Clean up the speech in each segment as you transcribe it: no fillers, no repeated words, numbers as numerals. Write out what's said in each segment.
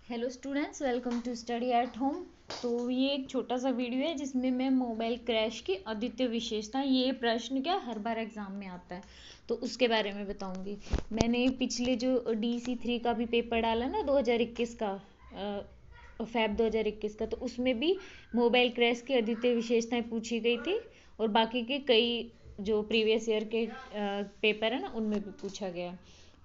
Hello students, welcome to study at home. तो ये एक छोटा सा वीडियो है जिसमें मैं मोबाइल क्रैश की अद्वितीय विशेषता, ये प्रश्न क्या हर बार एग्जाम में आता है तो उसके बारे में बताऊंगी। मैंने पिछले जो DC3 का भी पेपर डाला ना 2021 का, फैब 2021 का, तो उसमें भी मोबाइल क्रैश की अद्वितीय विशेषताएं पूछी गई थी। और बाकी के कई जो प्रीवियस ईयर के पेपर है ना उनमें भी पूछा गया।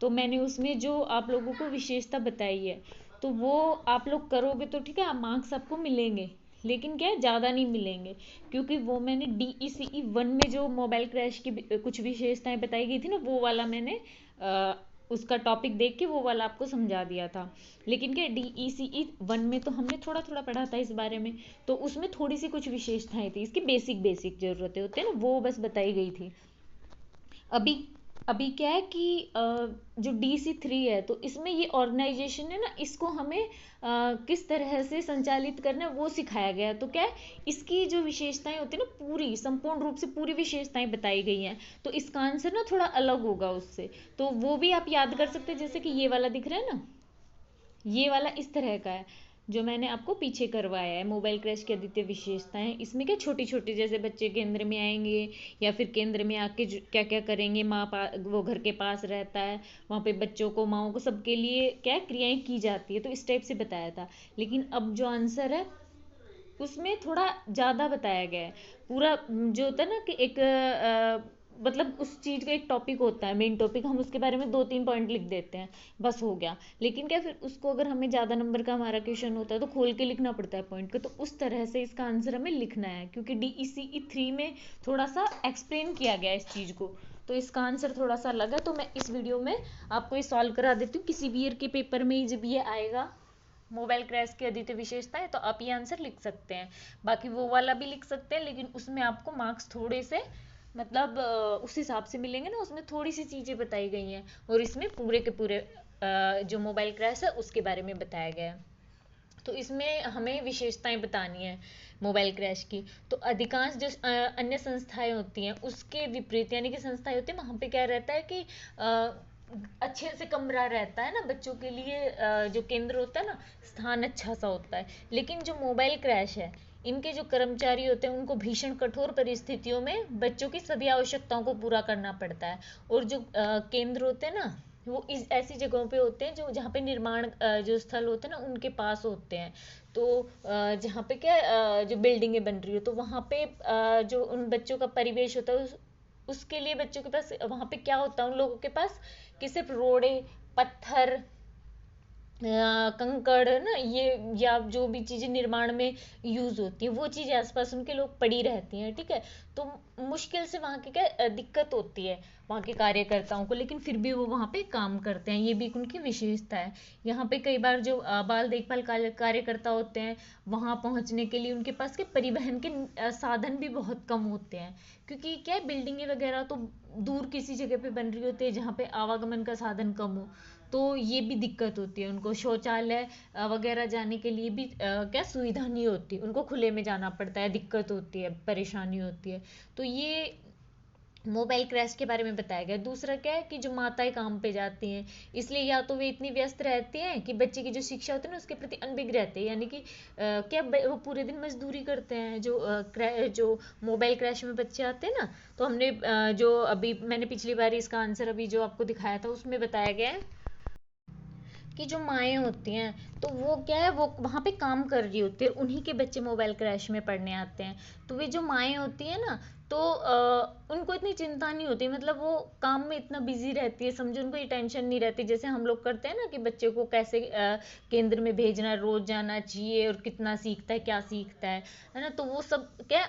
तो मैंने उसमें जो आप लोगों को विशेषता बताई है तो वो आप लोग करोगे तो ठीक है, आप मार्क्स आपको मिलेंगे। लेकिन क्या है, ज़्यादा नहीं मिलेंगे, क्योंकि वो मैंने DECE 1 में जो मोबाइल क्रैश की कुछ विशेषताएं बताई गई थी ना, वो वाला मैंने उसका टॉपिक देख के वो वाला आपको समझा दिया था। लेकिन क्या DECE 1 में तो हमने थोड़ा थोड़ा पढ़ा था इस बारे में, तो उसमें थोड़ी सी कुछ विशेषताएं थी, इसकी बेसिक बेसिक जरूरतें होती है ना, वो बस बताई गई थी। अभी अभी क्या है कि जो DC3 है तो इसमें ये ऑर्गेनाइजेशन है ना, इसको हमें किस तरह से संचालित करना है वो सिखाया गया है। तो क्या है, इसकी जो विशेषताएं होती है ना, पूरी संपूर्ण रूप से पूरी विशेषताएं बताई गई हैं। तो इसका आंसर ना थोड़ा अलग होगा उससे, तो वो भी आप याद कर सकते हैं। जैसे कि ये वाला दिख रहा है ना, ये वाला इस तरह का है जो मैंने आपको पीछे करवाया है, मोबाइल क्रैश की अद्वितीय विशेषताएं। इसमें क्या छोटी छोटी, जैसे बच्चे केंद्र में आएंगे या फिर केंद्र में आके क्या क्या करेंगे, वो घर के पास रहता है, वहाँ पे बच्चों को, माओ को, सबके लिए क्या क्रियाएं की जाती है, तो इस टाइप से बताया था। लेकिन अब जो आंसर है उसमें थोड़ा ज़्यादा बताया गया है। पूरा जो होता है ना कि एक मतलब उस चीज़ का एक टॉपिक होता है, मेन टॉपिक, हम उसके बारे में 2-3 पॉइंट लिख देते हैं, बस हो गया। लेकिन क्या, फिर उसको अगर हमें ज़्यादा नंबर का हमारा क्वेश्चन होता है तो खोल के लिखना पड़ता है पॉइंट को, तो उस तरह से इसका आंसर हमें लिखना है, क्योंकि DECE 3 में थोड़ा सा एक्सप्लेन किया गया है इस चीज़ को। तो इसका आंसर थोड़ा सा अलग है, तो मैं इस वीडियो में आपको ये सॉल्व करा देती हूँ। किसी भी ईयर के पेपर में जब ये आएगा मोबाइल क्रैश की अद्वितीय विशेषता है, तो आप ये आंसर लिख सकते हैं। बाकी वो वाला भी लिख सकते हैं, लेकिन उसमें आपको मार्क्स थोड़े से मतलब उस हिसाब से मिलेंगे ना, उसमें थोड़ी सी चीज़ें बताई गई हैं। और इसमें पूरे के पूरे जो मोबाइल क्रैश है उसके बारे में बताया गया है। तो इसमें हमें विशेषताएं बतानी है मोबाइल क्रैश की। तो अधिकांश जो अन्य संस्थाएं होती हैं उसके विपरीत, यानी कि संस्थाएं होती हैं वहाँ पे क्या रहता है कि अच्छे से कमरा रहता है ना बच्चों के लिए, जो केंद्र होता है ना, स्थान अच्छा सा होता है। लेकिन जो मोबाइल क्रैश है, इनके जो कर्मचारी होते हैं उनको भीषण कठोर परिस्थितियों में बच्चों की सभी आवश्यकताओं को पूरा करना पड़ता है। और जो केंद्र होते हैं ना, वो इस ऐसी जगहों पे होते हैं जो जहाँ पे निर्माण जो स्थल होते हैं ना उनके पास होते हैं। तो जहाँ पे क्या जो बिल्डिंगें बन रही हो, तो वहाँ पे जो उन बच्चों का परिवेश होता है उसके लिए बच्चों के पास वहाँ पे क्या होता है, उन लोगों के पास कि सिर्फ रोड़े, पत्थर, कंकड़ है ना, ये या जो भी चीज़ें निर्माण में यूज होती है वो चीज़ें आसपास उनके लोग पड़ी रहती हैं, ठीक है। तो मुश्किल से वहाँ की क्या दिक्कत होती है वहाँ के कार्यकर्ताओं को, लेकिन फिर भी वो वहाँ पे काम करते हैं, ये भी एक उनकी विशेषता है। यहाँ पे कई बार जो बाल देखभाल कार्यकर्ता होते हैं, वहाँ पहुँचने के लिए उनके पास के परिवहन के साधन भी बहुत कम होते हैं, क्योंकि क्या है, बिल्डिंगे वगैरह तो दूर किसी जगह पे बन रही होती है जहाँ पे आवागमन का साधन कम हो। तो ये भी दिक्कत होती है उनको, शौचालय वगैरह जाने के लिए भी क्या सुविधा नहीं होती, उनको खुले में जाना पड़ता है, दिक्कत होती है, परेशानी होती है। तो ये मोबाइल क्रैश के बारे में बताया गया। दूसरा क्या है कि जो माताएं काम पे जाती हैं, इसलिए या तो वे इतनी व्यस्त रहती हैं कि बच्चे की जो शिक्षा होती है ना उसके प्रति अनभिज्ञ रहते हैं, यानी कि क्या वो पूरे दिन मजदूरी करते हैं। जो मोबाइल क्रैश में बच्चे आते हैं ना, तो हमने जो अभी मैंने पिछली बार इसका आंसर अभी जो आपको दिखाया था उसमें बताया गया है कि जो माएँ होती हैं तो वो क्या है, वो वहाँ पे काम कर रही होती है, उन्हीं के बच्चे मोबाइल क्रैश में पढ़ने आते हैं। तो वे जो माएँ होती हैं ना, तो उनको इतनी चिंता नहीं होती, मतलब वो काम में इतना बिजी रहती है, समझो उनको ये टेंशन नहीं रहती जैसे हम लोग करते हैं ना कि बच्चे को कैसे केंद्र में भेजना, रोज जाना चाहिए और कितना सीखता है, क्या सीखता है ना। तो वो सब क्या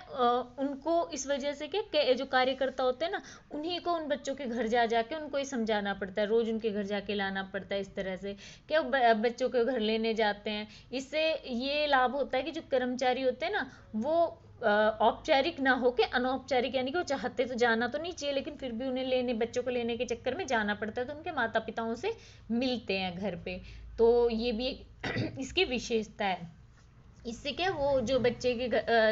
उनको इस वजह से क्या जो कार्यकर्ता होते हैं ना, उन्हीं को उन बच्चों के घर जा जाके उनको ये समझाना पड़ता है, रोज उनके घर जाके लाना पड़ता है। इस तरह से क्या बच्चों के घर लेने जाते हैं। इससे ये लाभ होता है कि जो कर्मचारी होते हैं ना, वो औपचारिक ना होके अनौपचारिक, यानी कि वो चाहते तो जाना तो नहीं चाहिए, लेकिन फिर भी उन्हें लेने, बच्चों को लेने के चक्कर में जाना पड़ता है, तो उनके माता पिताओं से मिलते हैं घर पे। तो ये भी एक इसकी विशेषता है। इससे क्या वो जो बच्चे की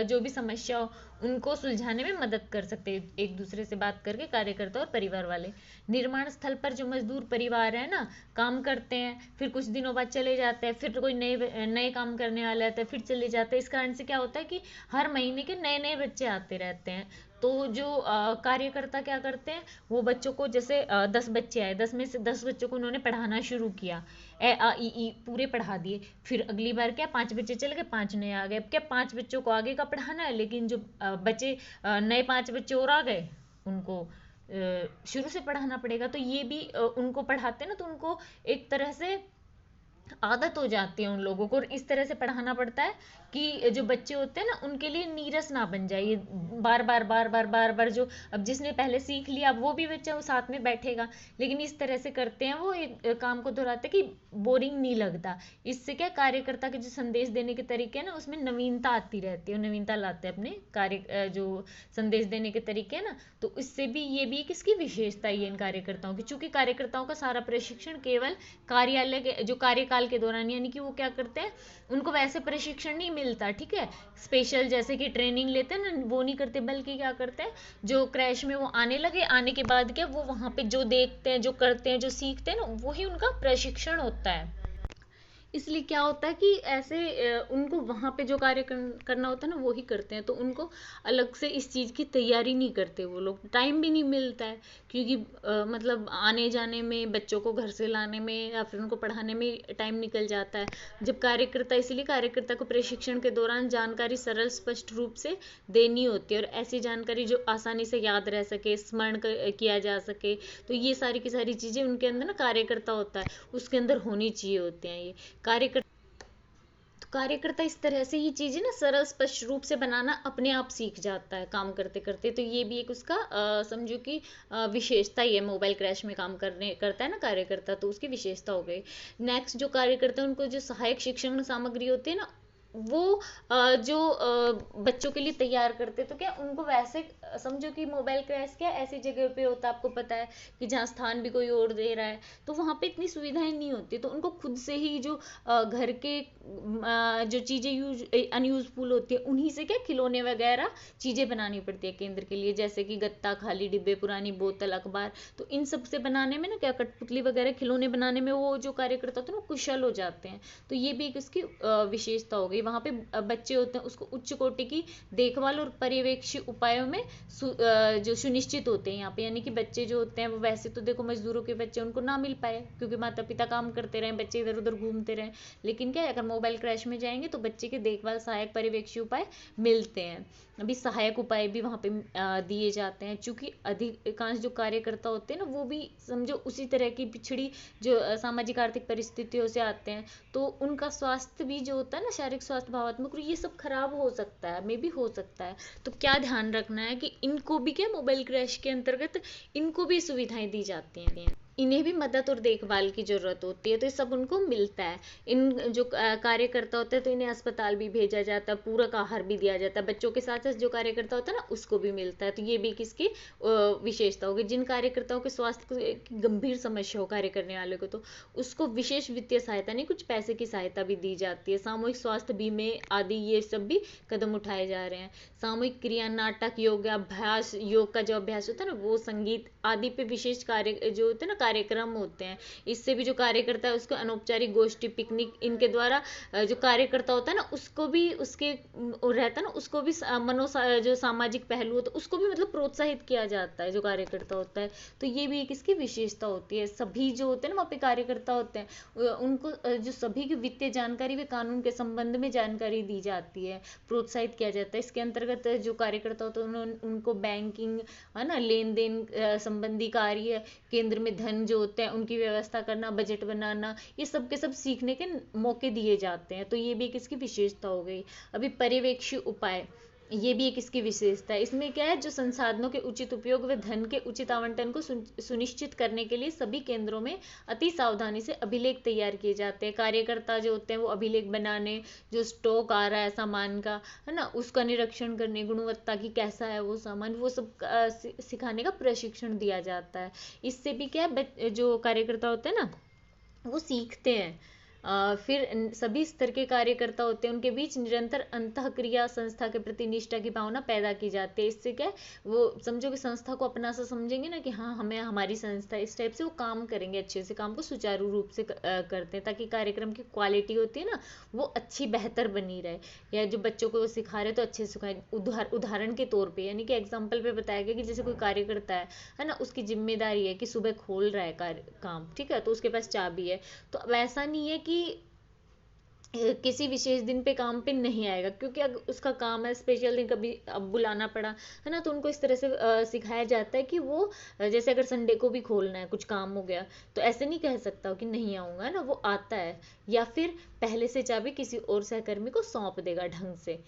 जो भी समस्या हो उनको सुलझाने में मदद कर सकते हैं एक दूसरे से बात करके, कार्यकर्ता और परिवार वाले। निर्माण स्थल पर जो मजदूर परिवार है ना, काम करते हैं, फिर कुछ दिनों बाद चले जाते हैं, फिर कोई नए नए काम करने वाले आते हैं, फिर चले जाते हैं। इस कारण से क्या होता है कि हर महीने के नए नए बच्चे आते रहते हैं। तो जो कार्यकर्ता क्या करते हैं, वो बच्चों को जैसे 10 बच्चे आए, 10 में से 10 बच्चों को उन्होंने पढ़ाना शुरू किया, ए आ ई ई पूरे पढ़ा दिए। फिर अगली बार क्या 5 बच्चे चले गए, 5 नए आ गए। अब क्या 5 बच्चों को आगे का पढ़ाना है, लेकिन जो बचे नए 5 बच्चे और आ गए, उनको शुरू से पढ़ाना पड़ेगा। तो ये भी उनको पढ़ाते हैं ना, तो उनको एक तरह से आदत हो जाती है उन लोगों को, और इस तरह से पढ़ाना पड़ता है कि जो बच्चे होते हैं ना उनके लिए नीरस ना बन जाए ये बार बार बार बार बार बार। जो अब जिसने पहले सीख लिया, अब वो भी बच्चा वो साथ में बैठेगा, लेकिन इस तरह से करते हैं वो एक काम को दोहराते कि बोरिंग नहीं लगता। इससे क्या कार्यकर्ता के जो संदेश देने के तरीके हैं ना, उसमें नवीनता आती रहती है, नवीनता लाते हैं अपने जो संदेश देने के तरीके हैं ना। तो इससे भी ये भी किसकी विशेषता है इन कार्यकर्ताओं की, चूंकि कार्यकर्ताओं का सारा प्रशिक्षण केवल कार्यालय के जो कार्यकाल के दौरान, यानी कि वो क्या करते हैं, उनको वैसे प्रशिक्षण नहीं मिलता, ठीक है, स्पेशल जैसे कि ट्रेनिंग लेते हैं ना, वो नहीं करते, बल्कि क्या करते हैं, जो क्रैश में वो आने लगे, आने के बाद क्या वो वहां पे जो देखते हैं, जो करते हैं, जो सीखते हैं ना, वही उनका प्रशिक्षण होता है। इसलिए क्या होता है कि ऐसे उनको वहाँ पे जो कार्य करना होता है ना, वो ही करते हैं। तो उनको अलग से इस चीज़ की तैयारी नहीं करते वो लोग, टाइम भी नहीं मिलता है, क्योंकि मतलब आने जाने में, बच्चों को घर से लाने में या फिर उनको पढ़ाने में टाइम निकल जाता है। जब कार्यकर्ता, इसलिए कार्यकर्ता को प्रशिक्षण के दौरान जानकारी सरल स्पष्ट रूप से देनी होती है, और ऐसी जानकारी जो आसानी से याद रह सके, स्मरण किया जा सके। तो ये सारी की सारी चीज़ें उनके अंदर ना, कार्यकर्ता होता है उसके अंदर होनी चाहिए होते हैं ये कार्यकर्ता। तो कार्यकर्ता इस तरह से ये चीजें ना सरल स्पष्ट रूप से बनाना अपने आप सीख जाता है काम करते करते। तो ये भी एक उसका समझो कि विशेषता ही है, मोबाइल क्रैश में काम करने करता है ना कार्यकर्ता, तो उसकी विशेषता हो गई। नेक्स्ट, जो कार्यकर्ता उनको जो सहायक शिक्षण सामग्री होती है ना, वो जो बच्चों के लिए तैयार करते, तो क्या उनको वैसे समझो कि मोबाइल क्रैश क्या ऐसी जगह पे होता है, आपको पता है कि जहाँ स्थान भी कोई और दे रहा है, तो वहाँ पे इतनी सुविधाएं नहीं होती। तो उनको खुद से ही जो घर के जो चीज़ें अनयूजफुल होती है, उन्हीं से क्या खिलौने वगैरह चीज़ें बनानी पड़ती है केंद्र के लिए, जैसे कि गत्ता, खाली डिब्बे, पुरानी बोतल, अखबार। तो इन सब से बनाने में ना, क्या कठपुतली वगैरह खिलौने बनाने में वो जो कार्यकर्ता होते हैं वो कुशल हो जाते हैं। तो ये भी एक इसकी विशेषता हो गई। वहाँ पे बच्चे होते हैं, उसको उच्च कोटि की देखभाल और पर्यवेक्षी उपायों में जो सुनिश्चित होते हैं यहाँ पे, यानी कि बच्चे जो होते हैं वो, वैसे तो देखो मजदूरों के बच्चे उनको ना मिल पाए क्योंकि माता पिता काम करते रहे, बच्चे इधर उधर घूमते रहे, लेकिन क्या है, अगर मोबाइल क्रैश में जाएंगे तो बच्चे के देखभाल सहायक पर्यवेक्षी उपाय मिलते हैं। अभी सहायक उपाय भी वहाँ पे दिए जाते हैं, चूंकि अधिकांश जो कार्यकर्ता होते हैं ना, वो भी समझो उसी तरह की पिछड़ी जो सामाजिक आर्थिक परिस्थितियों से आते हैं। तो उनका स्वास्थ्य भी जो होता है ना, शारीरिक स्वास्थ्य, भावात्मक, ये सब खराब हो सकता है, मे भी हो सकता है। तो क्या ध्यान रखना है कि इनको भी क्या मोबाइल क्रैश के अंतर्गत इनको भी सुविधाएं दी जाती हैं, इन्हें भी मदद और देखभाल की जरूरत होती है, तो ये सब उनको मिलता है। इन जो कार्यकर्ता होते हैं, तो इन्हें अस्पताल भी भेजा जाता है, पूरक आहार भी दिया जाता है, बच्चों के साथ साथ जो कार्यकर्ता होता है ना उसको भी मिलता है। तो ये भी किसकी विशेषता होगी। जिन कार्यकर्ताओं के स्वास्थ्य की गंभीर समस्या हो कार्य करने वाले को, तो उसको विशेष वित्तीय सहायता नहीं, कुछ पैसे की सहायता भी दी जाती है। सामूहिक स्वास्थ्य बीमे आदि ये सब भी कदम उठाए जा रहे हैं। सामूहिक क्रिया, नाटक, योग अभ्यास, योग का जो अभ्यास होता है ना, वो संगीत आदि पे विशेष कार्य जो होते हैं ना, कार्यक्रम होते हैं। इससे भी जो कार्यकर्ता है उसको अनौपचारिक गोष्ठी, पिकनिक, इनके द्वारा जो कार्यकर्ता होता है ना उसको भी उसके रहता है ना, उसको भी मनो जो सामाजिक पहलू होता है उसको भी मतलब प्रोत्साहित किया जाता है जो कार्यकर्ता होता है। तो ये भी एक इसकी विशेषता होती है। सभी जो होते हैं ना वहाँ पे कार्यकर्ता होते हैं, उनको जो सभी की वित्तीय जानकारी व कानून के संबंध में जानकारी दी जाती है, प्रोत्साहित किया जाता है। इसके अंतर्गत जो कार्यकर्ता होते हैं उनको बैंकिंग, है ना, लेन देन संबंधी कार्य, केंद्र में धन जो होते हैं उनकी व्यवस्था करना, बजट बनाना, ये सब के सब सीखने के मौके दिए जाते हैं। तो ये भी एक इसकी विशेषता हो गई। अभी पर्यवेक्षी उपाय, ये भी एक इसकी विशेषता है। इसमें क्या है, जो संसाधनों के उचित उपयोग व धन के उचित आवंटन को सुनिश्चित करने के लिए सभी केंद्रों में अति सावधानी से अभिलेख तैयार किए जाते हैं। कार्यकर्ता जो होते हैं वो अभिलेख बनाने, जो स्टॉक आ रहा है सामान का, है ना, उसका निरीक्षण करने, गुणवत्ता की कैसा है वो सामान, वो सब सिखाने का प्रशिक्षण दिया जाता है। इससे भी क्या है, जो कार्यकर्ता होते हैं ना वो सीखते हैं फिर सभी स्तर के कार्यकर्ता होते हैं, उनके बीच निरंतर अंतःक्रिया, संस्था के प्रति निष्ठा की भावना पैदा की जाती है। इससे क्या है, वो समझो कि संस्था को अपना सा समझेंगे ना कि हाँ हमें हमारी संस्था, इस टाइप से वो काम करेंगे, अच्छे से काम को सुचारू रूप से करते हैं, ताकि कार्यक्रम की क्वालिटी होती है ना वो अच्छी बेहतर बनी रहे। या जो बच्चों को वो सिखा रहे तो अच्छे से सिखाए। उदाहरण के तौर पे, यानी कि एग्जाम्पल पे बताया गया कि जैसे कोई कार्यकर्ता है ना, उसकी जिम्मेदारी है कि सुबह खोल रहा है काम, ठीक है, तो उसके पास चाबी है। तो अब ऐसा नहीं है कि किसी विशेष दिन पे काम पे नहीं आएगा, क्योंकि अगर उसका काम है, स्पेशल दिन कभी अब बुलाना पड़ा है ना, तो उनको इस तरह से सिखाया जाता है कि वो जैसे अगर संडे को भी खोलना है, कुछ काम हो गया, तो ऐसे नहीं कह सकता कि नहीं आऊँगा, है ना, वो आता है। या फिर पहले से चाबी किसी और सहकर्मी को सौंप देगा ढंग से।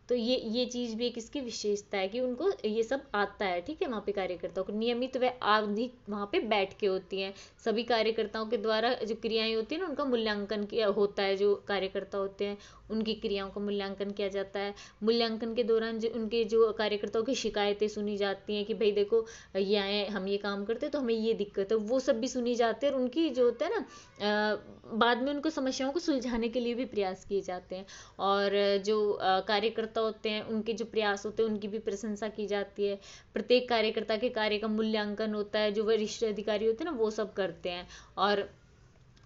तो ये चीज़ भी एक इसकी विशेषता है कि उनको ये सब आता है, ठीक है। वहाँ पे कार्यकर्ताओं को नियमित व आवधिक वहाँ पे बैठ के होती हैं। सभी कार्यकर्ताओं के द्वारा जो क्रियाएं होती हैं ना, उनका मूल्यांकन किया होता है। जो कार्यकर्ता होते हैं उनकी क्रियाओं का मूल्यांकन किया जाता है। मूल्यांकन के दौरान जो उनके जो कार्यकर्ताओं की शिकायतें सुनी जाती हैं कि भाई देखो ये आए, हम ये काम करते तो हमें ये दिक्कत है, वो सब भी सुनी जाती है। और उनकी जो होता है ना बाद में उनको समस्याओं को सुलझाने के लिए भी प्रयास किए जाते हैं। और जो कार्यकर्ता होते हैं उनके जो प्रयास होते हैं उनकी भी प्रशंसा की जाती है। प्रत्येक कार्यकर्ता के कार्य का मूल्यांकन होता है, जो वरिष्ठ अधिकारी होते हैं ना वो सब करते हैं। और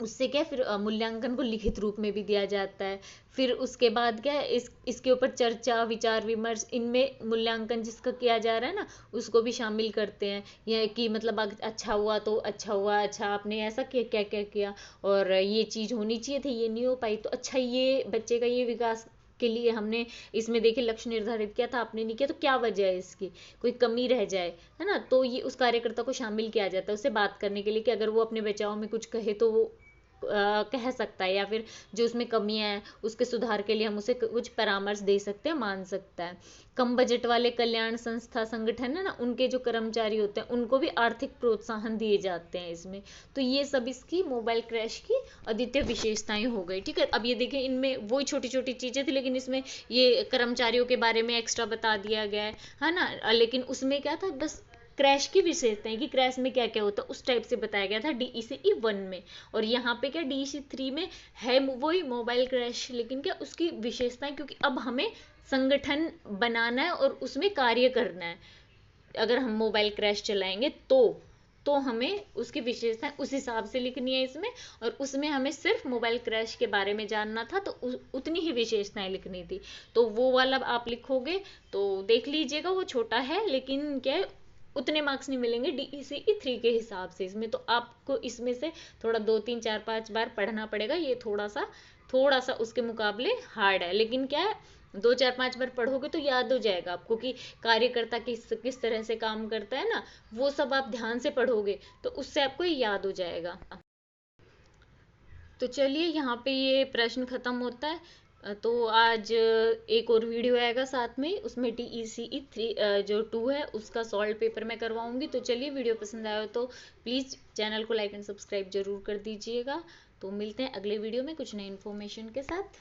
उससे क्या फिर मूल्यांकन को लिखित रूप में भी दिया जाता है। फिर उसके बाद क्या है, इसके ऊपर चर्चा, विचार विमर्श, इनमें मूल्यांकन जिसका किया जा रहा है ना उसको भी शामिल करते हैं। यह कि मतलब अच्छा हुआ तो अच्छा हुआ, अच्छा आपने ऐसा किया, क्या क्या किया, और ये चीज़ होनी चाहिए थी, ये नहीं हो पाई, तो अच्छा ये बच्चे का ये विकास के लिए हमने इसमें देखिए लक्ष्य निर्धारित किया था, आपने नहीं किया, तो क्या वजह है इसकी, कोई कमी रह जाए, है ना, तो ये उस कार्यकर्ता को शामिल किया जाता है उससे बात करने के लिए, कि अगर वो अपने बचाव में कुछ कहे तो वो कह सकता है, या फिर जो उसमें कमियां हैं उसके सुधार के लिए हम उसे कुछ परामर्श दे सकते हैं, मान सकता है। कम बजट वाले कल्याण संस्था संगठन है ना, उनके जो कर्मचारी होते हैं उनको भी आर्थिक प्रोत्साहन दिए जाते हैं इसमें। तो ये सब इसकी मोबाइल क्रैश की अद्वितीय विशेषताएं हो गई, ठीक है। अब ये देखें, इनमें वही छोटी छोटी चीजें थी, लेकिन इसमें ये कर्मचारियों के बारे में एक्स्ट्रा बता दिया गया है ना। लेकिन उसमें क्या था, बस क्रैश की विशेषताएं कि क्रैश में क्या क्या होता है उस टाइप से बताया गया था DECE 1 में। और यहाँ पे क्या DECE 3 में है वही मोबाइल क्रैश, लेकिन क्या उसकी विशेषताएं, क्योंकि अब हमें संगठन बनाना है और उसमें कार्य करना है। अगर हम मोबाइल क्रैश चलाएंगे तो हमें उसकी विशेषताएं उस हिसाब से लिखनी है इसमें। और उसमें हमें सिर्फ मोबाइल क्रैश के बारे में जानना था, तो उतनी ही विशेषताएं लिखनी थी। तो वो वाला आप लिखोगे तो देख लीजिएगा, वो छोटा है लेकिन क्या है, उतने मार्क्स नहीं मिलेंगे DECE 3 के हिसाब से इसमें। तो आपको इसमें से थोड़ा 2 3 4 5 बार पढ़ना पड़ेगा। ये थोड़ा सा उसके मुकाबले हार्ड है, लेकिन क्या है, 2 4 5 बार पढ़ोगे तो याद हो जाएगा आपको कि कार्यकर्ता किस तरह से काम करता है ना, वो सब आप ध्यान से पढ़ोगे तो उससे आपको ये याद हो जाएगा। तो चलिए यहाँ पे ये प्रश्न खत्म होता है। तो आज एक और वीडियो आएगा साथ में, उसमें DECE 3 जो 2 है उसका सॉल्व पेपर मैं करवाऊंगी। तो चलिए, वीडियो पसंद आया हो तो प्लीज़ चैनल को लाइक एंड सब्सक्राइब जरूर कर दीजिएगा। तो मिलते हैं अगले वीडियो में कुछ नई इन्फॉर्मेशन के साथ।